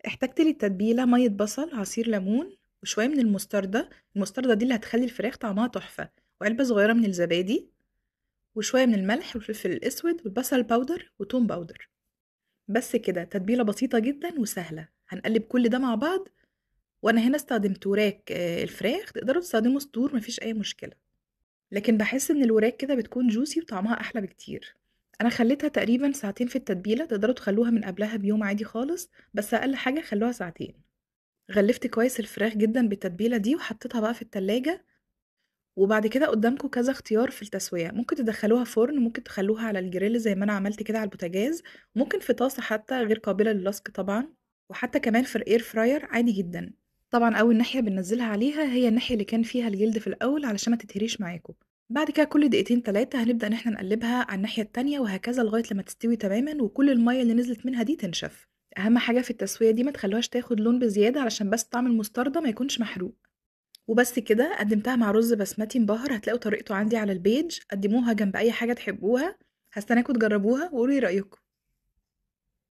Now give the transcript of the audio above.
احتجت للتتبيلة مية بصل، عصير ليمون، وشوية من المستردة دي اللي هتخلي الفراخ طعمها تحفة، وعلبة صغيرة من الزبادي، وشوية من الملح والفلفل الأسود والبصل باودر وتوم باودر. بس كده، تتبيلة بسيطة جدا وسهلة. هنقلب كل ده مع بعض. وانا هنا استخدمت وراك الفراخ، تقدروا تستخدموا صدور، مفيش اي مشكلة. لكن بحس ان الوراك كده بتكون جوسي وطعمها احلى بكتير. انا خليتها تقريبا ساعتين في التتبيلة، تقدروا تخلوها من قبلها بيوم عادي خالص، بس اقل حاجة خلوها ساعتين. غلفت كويس الفراخ جدا بالتتبيلة دي وحطيتها بقى في التلاجة. وبعد كده قدامكم كذا اختيار في التسوية، ممكن تدخلوها فرن، ممكن تخلوها على الجريل زي ما انا عملت كده على البوتاجاز، ممكن في طاسة حتى غير قابلة للصق طبعا، وحتى كمان في الاير فراير عادي جدا. طبعا اول ناحية بننزلها عليها هي الناحية اللي كان فيها الجلد في الاول علشان ما تتهريش معاكم. بعد كده كل دقيقتين 3 هنبدأ ان احنا نقلبها على الناحية التانية، وهكذا لغاية لما تستوي تماما وكل المية اللي نزلت منها دي تنشف. اهم حاجة في التسوية دي ما تخلوهاش تاخد لون بزيادة علشان بس طعم المستردة ما يكونش محروق. وبس كده، قدمتها مع رز بسمتي مبهر. هتلاقوا طريقته عندي على البيج، قدموها جنب اي حاجة تحبوها. هستناكوا تجربوها وقولي رأيكم.